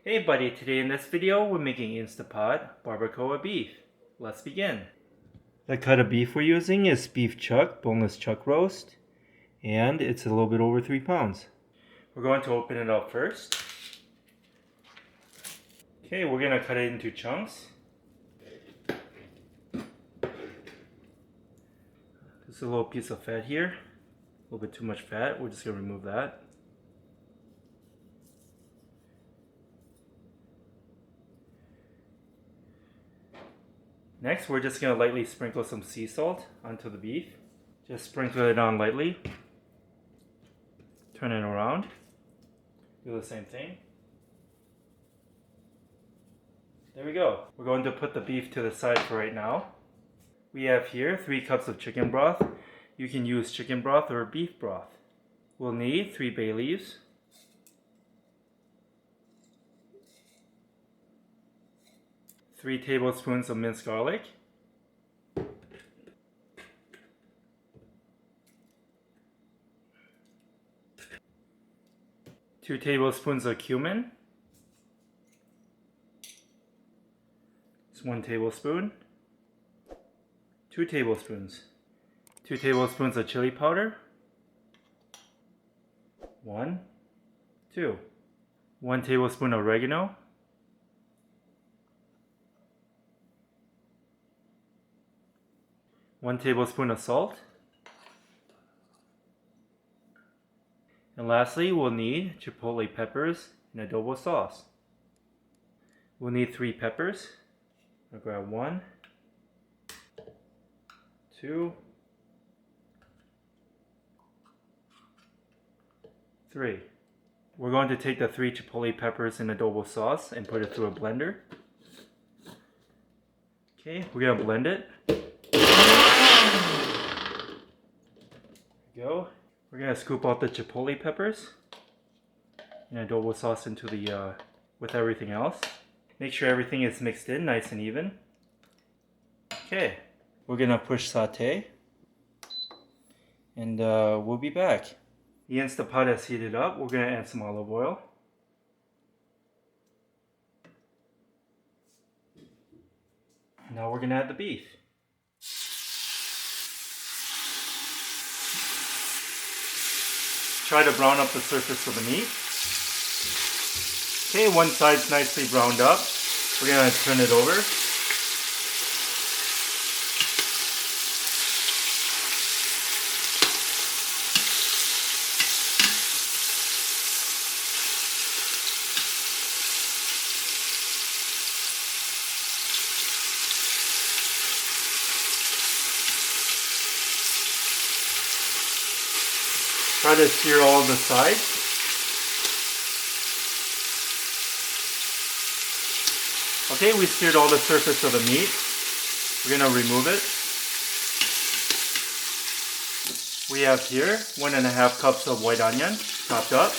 Hey buddy, today in this video we're making Instapot Barbacoa beef. Let's begin. The cut of beef we're using is beef chuck, boneless chuck roast, and it's a little bit over 3 pounds. We're going to open it up first. Okay, we're going to cut it into chunks. There's a little piece of fat here, a little bit too much fat, we're just going to remove that. Next, we're just going to lightly sprinkle some sea salt onto the beef. Just sprinkle it on lightly. Turn it around. Do the same thing. There we go. We're going to put the beef to the side for right now. We have here 3 cups of chicken broth. You can use chicken broth or beef broth. We'll need 3 bay leaves. 3 tablespoons of minced garlic, 2 tablespoons of cumin, it's 1 tablespoon, 2 tablespoons, 2 tablespoons of chili powder, 1, 2, 1 tablespoon of oregano, 1 tablespoon of salt, and lastly we'll need chipotle peppers and adobo sauce. We'll need 3 peppers. I'll grab 1, 2, 3. We're going to take the 3 chipotle peppers and adobo sauce and put it through a blender. Okay, we're going to blend it. Go. We're gonna scoop out the chipotle peppers and adobo sauce into the with everything else. Make sure everything is mixed in nice and even. Okay, we're gonna push saute, and we'll be back. The Instapot has heated up. We're gonna add some olive oil. Now we're gonna add the beef. Try to brown up the surface of the meat. Okay, one side's nicely browned up. We're going to turn it over. Try to sear all of the sides. Okay, we seared all the surface of the meat. We're going to remove it. We have here 1.5 cups of white onion chopped up.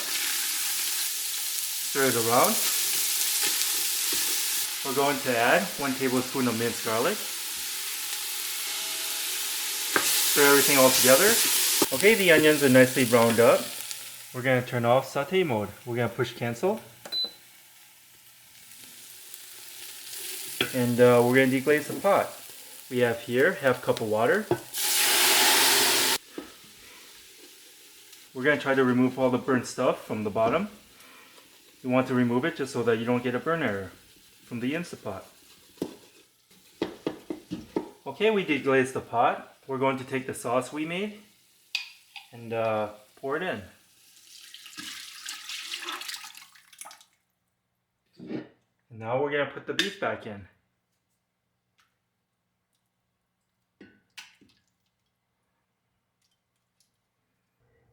Stir it around. We're going to add 1 tablespoon of minced garlic. Stir everything all together. Okay, the onions are nicely browned up. We're going to turn off saute mode. We're going to push cancel. And we're going to deglaze the pot. We have here 1/2 cup of water. We're going to try to remove all the burnt stuff from the bottom. You want to remove it just so that you don't get a burn error from the Instapot. Okay, we deglazed the pot. We're going to take the sauce we made and pour it in. And now we're going to put the beef back in.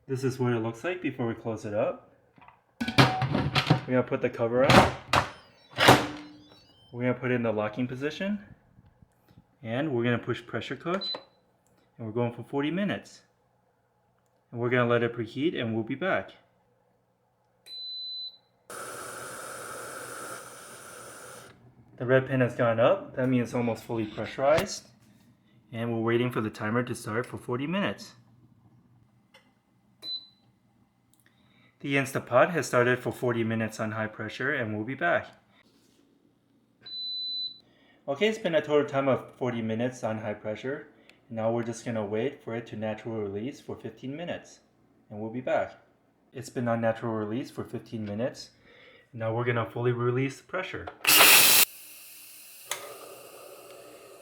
This is what it looks like before we close it up. We're going to put the cover on. We're going to put it in the locking position. And we're going to push pressure cook. And we're going for 40 minutes. And we're going to let it preheat and we'll be back. The red pen has gone up. That means it's almost fully pressurized. And we're waiting for the timer to start for 40 minutes. The Instapot has started for 40 minutes on high pressure and we'll be back. Okay, it's been a total time of 40 minutes on high pressure. Now we're just going to wait for it to natural release for 15 minutes and we'll be back. It's been on natural release for 15 minutes. Now we're going to fully release the pressure.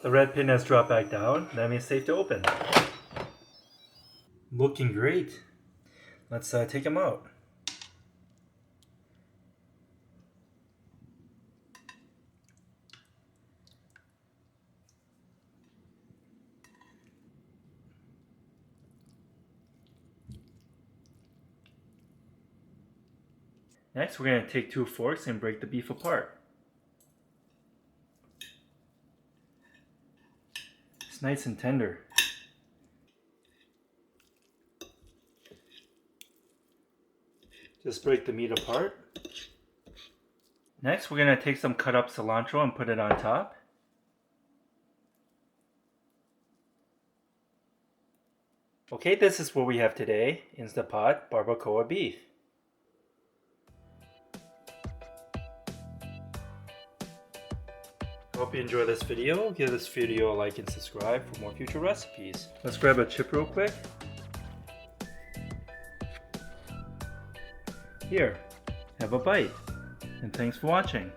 The red pin has dropped back down. That means it's safe to open. Looking great. Let's take them out. Next, we're going to take 2 forks and break the beef apart. It's nice and tender. Just break the meat apart. Next, we're going to take some cut up cilantro and put it on top. Okay, this is what we have today. Instapot Barbacoa beef. Hope you enjoy this video. Give this video a like and subscribe for more future recipes. Let's grab a chip real quick. Here, have a bite. And thanks for watching.